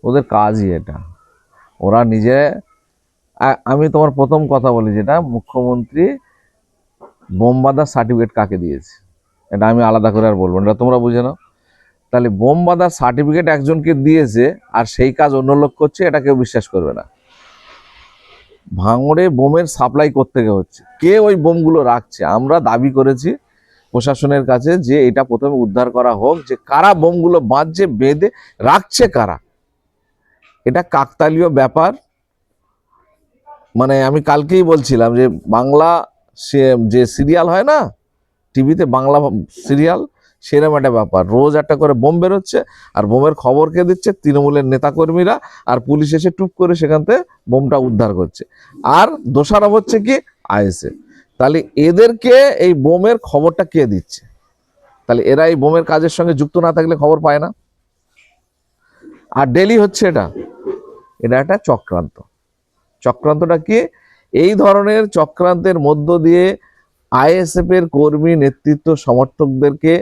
ওদের কাজই এটা। ওরা নিজে, আমি তোমার প্রথম কথা বলি, যেটা মুখ্যমন্ত্রী বোম বাঁধার সার্টিফিকেট কাকে দিয়েছে, এটা আমি আলাদা করে আর বলবো না, এটা তোমরা বুঝে নাও। তাহলে বোম বাঁধার সার্টিফিকেট একজনকে দিয়েছে আর সেই কাজ অন্য লোক করছে, এটা কেউ বিশ্বাস করবে না। ভাঙড়ে বোমের সাপ্লাই করতে হচ্ছে, কে ওই বোমগুলো রাখছে? আমরা দাবি করেছি প্রশাসনের কাছে যে এটা প্রথমে উদ্ধার করা হোক, যে কারা বোমগুলো বাঁধছে, বেঁধে রাখছে কারা। এটা কাকতালীয় ব্যাপার। মানে আমি কালকেই বলছিলাম যে বাংলা যে সিরিয়াল হয় না টিভিতে, বাংলা সিরিয়াল, সেরকম একটা ব্যাপার। রোজ একটা করে বোম বেরোচ্ছে, আর বোমের খবর কে দিচ্ছে? তৃণমূলের নেতাকর্মীরা, আর পুলিশ এসে টুপ করে সেখান থেকে বোমটা উদ্ধার করছে। আর দোষারোপ হচ্ছে কি? আইএসএফ। তাহলে এদেরকে এই বোমের খবরটা কে দিচ্ছে? তাহলে এরা এই বোমের কাজের সঙ্গে যুক্ত না থাকলে খবর পায় না। আর ডেলি হচ্ছে এটা, এটা একটা চক্রান্ত। চক্রান্তটা কি? এই ধরনের চক্রান্তের মধ্য দিয়ে আইএসএফ এর কর্মী, নেতৃত্ব, সমর্থকদেরকে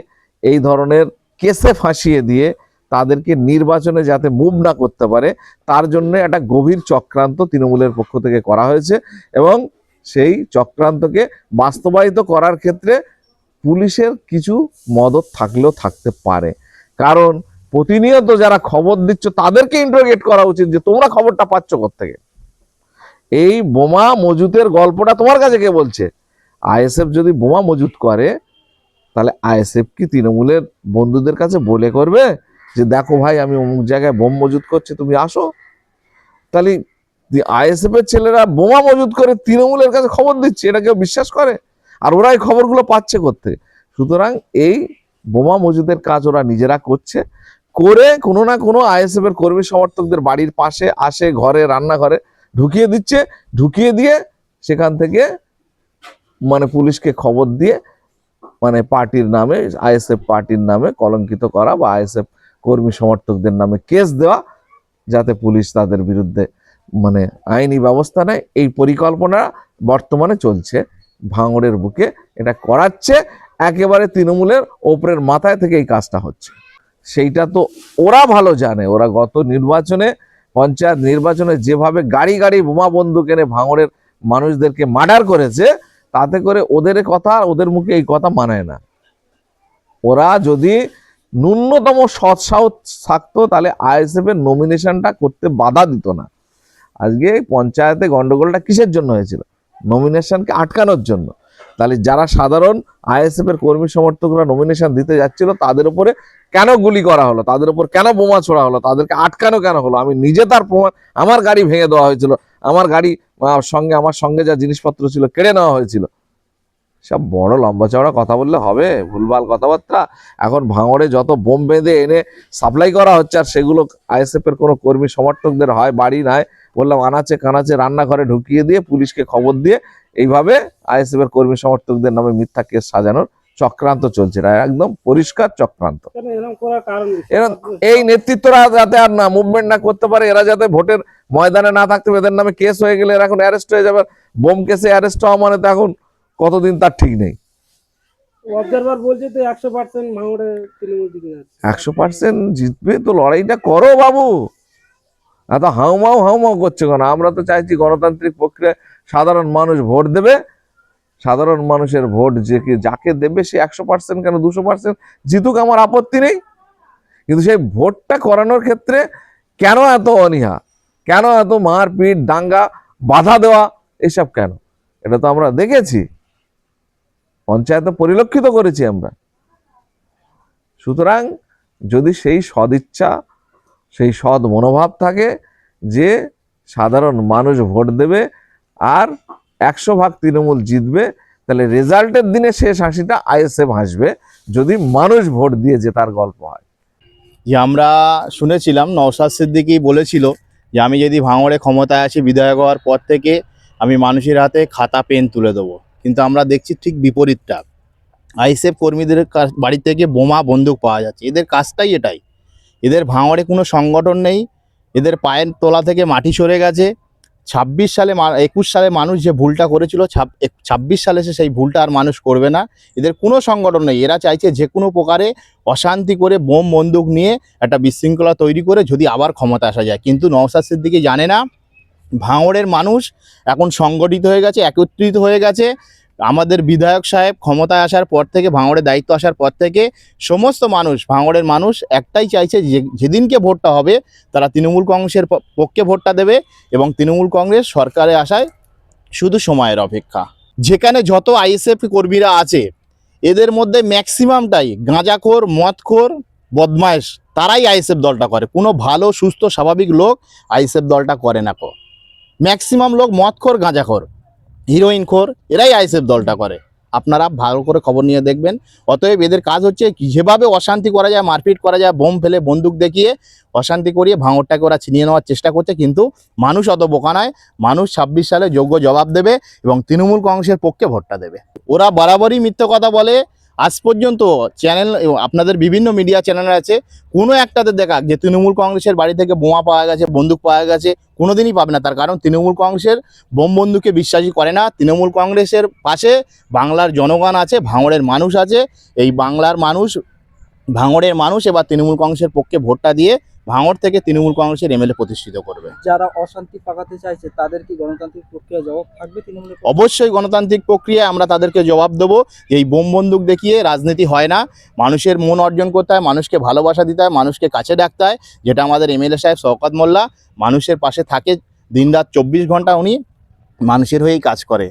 এই ধরনের কেসে ফাঁসিয়ে দিয়ে তাদেরকে নির্বাচনে যাতে মুভ না করতে পারে, তার জন্য একটা গভীর চক্রান্ত তৃণমূলের পক্ষ থেকে করা হয়েছে। এবং সেই চক্রান্তকে বাস্তবায়িত করার ক্ষেত্রে পুলিশের কিছু মদত থাকলেও থাকতে পারে। কারণ প্রতিনিয়ত যারা খবর দিচ্ছ তাদেরকে ইন্টারোগেট করা উচিত, যে তোমরা খবরটা পাচ্ছ কোত্থেকে? এই বোমা মজুতের গল্পটা তোমার কাছে কে বলছে? আইএসএফ যদি বোমা মজুত করে, তাহলে আইএসএফ কি তৃণমূলের বন্ধুদের কাছে বলে করবে যে দেখো ভাই আমি অমুক জায়গায় বোম মজুত করছি, তুমি আসো? তাহলে আইএসএফ এর ছেলেরা বোমা মজুত করে তৃণমূলের কাছে খবর দিচ্ছে, এটা কেউ বিশ্বাস করে? আর ওরা এই খবরগুলো পাচ্ছে কোত্থেকে? সুতরাং এই বোমা মজুদের কাজ ওরা নিজেরা করছে, করে কোনো না কোনো আইএসএফ এর কর্মী সমর্থকদের বাড়ির পাশে আসে, ঘরে, রান্নাঘরে ঢুকিয়ে দিচ্ছে। ঢুকিয়ে দিয়ে সেখান থেকে মানে পুলিশকে খবর দিয়ে, মানে পার্টির নামে, আইএসএফ পার্টির নামে কলঙ্কিত করা, বা আইএসএফ কর্মী সমর্থকদের নামে কেস দেওয়া, যাতে পুলিশ তাদের বিরুদ্ধে মানে আইনি ব্যবস্থা নেয়। এই পরিকল্পনা বর্তমানে চলছে ভাঙড়ের বুকে। এটা করাচ্ছে একেবারে তৃণমূলের ওপরের মাথায় থেকে এই কাজটা হচ্ছে। সেইটা তো ওরা ভালো জানে। ওরা গত নির্বাচনে, পঞ্চায়েত নির্বাচনে যেভাবে গাড়ি গাড়ি বোমা বন্দুক এনে ভাঙড়ের মানুষদেরকে মার্ডার করেছে, তাতে করে ওদের কথা, ওদের মুখে এই কথা মানায় না। ওরা যদি ন্যূনতম সৎসাহস থাকতো, তাহলে আইএসএফ এর নমিনেশনটা করতে বাধা দিত না। আজকে পঞ্চায়েতে গন্ডগোলটা কিসের জন্য হয়েছিল? নমিনেশনকে আটকানোর জন্য। তাহলে যারা সাধারণ আইএসএফ এর কর্মী সমর্থকরা নমিনেশন দিতে যাচ্ছিল, তাদের উপরে কেন গুলি করা হলো? তাদের উপর কেন বোমা ছোড়া হলো? তাদেরকে আটকানো কেন হলো? আমি নিজে তার প্রমাণ, আমার গাড়ি ভেঙে দেওয়া হয়েছিল, আমার গাড়ি আমার সঙ্গে যা জিনিসপত্র ছিল কেড়ে নেওয়া হয়েছিল। সব বড় লম্বা চওড়া কথা বললে হবে? ভুলভাল কথাবার্তা। এখন ভাঙড়ে যত বোম বেঁধে এনে সাপ্লাই করা হচ্ছে, আর সেগুলো আইএসএফ এর কোনো কর্মী সমর্থকদের হয় বাড়ি নাই, বললাম আনাচে কানাচে রান্নাঘরে ঢুকিয়ে দিয়ে পুলিশকে খবর দিয়ে এইভাবে আইএসএফ এর কর্মী সমর্থকদের নামে মিথ্যা কেস সাজানোর চক্রান্ত চলছে। এটা একদম পরিষ্কার চক্রান্ত। এরা এই নেতৃত্বরা যাতে আর না মুভমেন্ট না করতে পারে, এরা যাতে ভোটের ময়দানে না থাকতে পারে, এদের নামে কেস হয়ে গেলে এরা এখন অ্যারেস্ট হয়ে যাবে। বোম কেসে অ্যারেস্ট হওয়া মানে তো এখন কতদিন তার ঠিক নেই। অবজারভার বলছে তো 100% ভাঙড়ে তৃণমূল জিতে যাচ্ছে। 100% জিতবে তো, লড়াইটা করো বাবু। এত হাউমাউ করছে কেন? আমরা তো চাইছি গণতান্ত্রিক প্রক্রিয়ায় সাধারণ মানুষ ভোট দেবে। সাধারণ মানুষের ভোট যাকে দেবে সে 100% কেন 200% জিতুক, আমার আপত্তি নেই। কিন্তু সেই ভোটটা করানোর ক্ষেত্রে কেন এত অনীহা? কেন এত মারপিট, দাঙ্গা, বাধা দেওয়া, এসব কেন? এটা তো আমরা দেখেছি, পঞ্চায়েতে পরিলক্ষিত করেছি আমরা। সুতরাং যদি সেই সদিচ্ছা, সেই সৎ মনোভাব থাকে যে সাধারণ মানুষ ভোট দেবে আর 100% তৃণমূল জিতবে, তাহলে রেজাল্টের দিনে শেষ হাসিটা আইএসএফ হাসবে, যদি মানুষ ভোট দিয়ে জেতার গল্প হয়। যে আমরা শুনেছিলাম নওশাদ সিদ্দিকী বলেছিল যে আমি যদি ভাঙড়ে ক্ষমতায় আসি, বিধায়ক হওয়ার পর থেকে আমি মানুষের হাতে খাতা পেন তুলে দেবো। কিন্তু আমরা দেখছি ঠিক বিপরীতটা। আইএসএফ কর্মীদের বাড়ি থেকে বোমা বন্দুক পাওয়া যাচ্ছে। এদের কাজটাই এটাই। এদের ভাঙড়ে কোনো সংগঠন নেই, এদের পায়ের তলা থেকে মাটি সরে গেছে। 26 সালে 21 সালে মানুষ যে ভুলটা করেছিল 26 সালে এসে সেই ভুলটা আর মানুষ করবে না। এদের কোনো সংগঠন নেই, এরা চাইছে যে কোনো প্রকারে অশান্তি করে বোম বন্দুক নিয়ে একটা বিশৃঙ্খলা তৈরি করে যদি আবার ক্ষমতা আসা যায়। কিন্তু নওশাদ সিদ্দিকী জানে না ভাঙড়ের মানুষ এখন সংগঠিত হয়ে গেছে, একত্রিত হয়ে গেছে। আমাদের বিধায়ক সাহেব ক্ষমতায় আসার পর থেকে, ভাঙড়ের দায়িত্ব আসার পর থেকে সমস্ত মানুষ, ভাঙড়ের মানুষ একটাই চাইছে যে যেদিনকে ভোটটা হবে তারা তৃণমূল কংগ্রেসের পক্ষে ভোটটা দেবে এবং তৃণমূল কংগ্রেস সরকারে আসায় শুধু সময়ের অপেক্ষা। যেখানে যত আইএসএফ কর্মীরা আছে এদের মধ্যে ম্যাক্সিমামটাই গাঁজাখোর, মদখোর, বদমাইশ, তারাই আইএসএফ দলটা করে। কোনো ভালো সুস্থ স্বাভাবিক লোক আইএসএফ দলটা করে না। ম্যাক্সিমাম লোক মদখোর, গাঁজাখোর, হিরোইনখোর, এরাই আইএসএফ দলটা করে। আপনারা ভালো করে খবর নিয়ে দেখবেন। অতএব এদের কাজ হচ্ছে যেভাবে অশান্তি করা যায়, মারপিট করা যায়, বোম ফেলে বন্দুক দেখিয়ে অশান্তি করিয়ে ভাঙড়টাকে ওরা ছিনিয়ে নেওয়ার চেষ্টা করছে। কিন্তু মানুষ অত বোকা নয়, মানুষ 26 সালে যোগ্য জবাব দেবে এবং তৃণমূল কংগ্রেসের পক্ষে ভোটটা দেবে। ওরা বরাবরই মিথ্যে কথা বলে। আজ পর্যন্ত চ্যানেল, আপনাদের বিভিন্ন মিডিয়া চ্যানেল আছে, কোনো একটাতে দেখা যে তৃণমূল কংগ্রেসের বাড়ি থেকে বোমা পাওয়া গেছে, বন্দুক পাওয়া গেছে, কোনোদিনই পাবে না। তার কারণ তৃণমূল কংগ্রেসের বোম বন্দুকে বিশ্বাসী করে না। তৃণমূল কংগ্রেসের পাশে বাংলার জনগণ আছে, ভাঙড়ের মানুষ আছে। এই বাংলার মানুষ, ভাঙড়ের মানুষ এবার তৃণমূল কংগ্রেসের পক্ষে ভোটটা দিয়ে ভাঙড় থেকে তৃণমূল কংগ্রেসের এমএলএ প্রতিষ্ঠিত করবে। যারা অশান্তি পাকাতে চাইছে তাদের কি গণতান্ত্রিক প্রক্রিয়া জবাব থাকবে তৃণমূলের? অবশ্যই গণতান্ত্রিক প্রক্রিয়ায় আমরা তাদেরকে জবাব দেবো। এই বোম বন্দুক দেখিয়ে রাজনীতি হয় না। মানুষের মন অর্জন করতে হয়, মানুষকে ভালোবাসা দিতে হয়, মানুষকে কাছে ডাকতে হয়, যেটা আমাদের এমএলএ সাহেব শওকত মোল্লা মানুষের পাশে থাকে। দিনরাত 24 ঘন্টা উনি মানুষের হয়েই কাজ করে।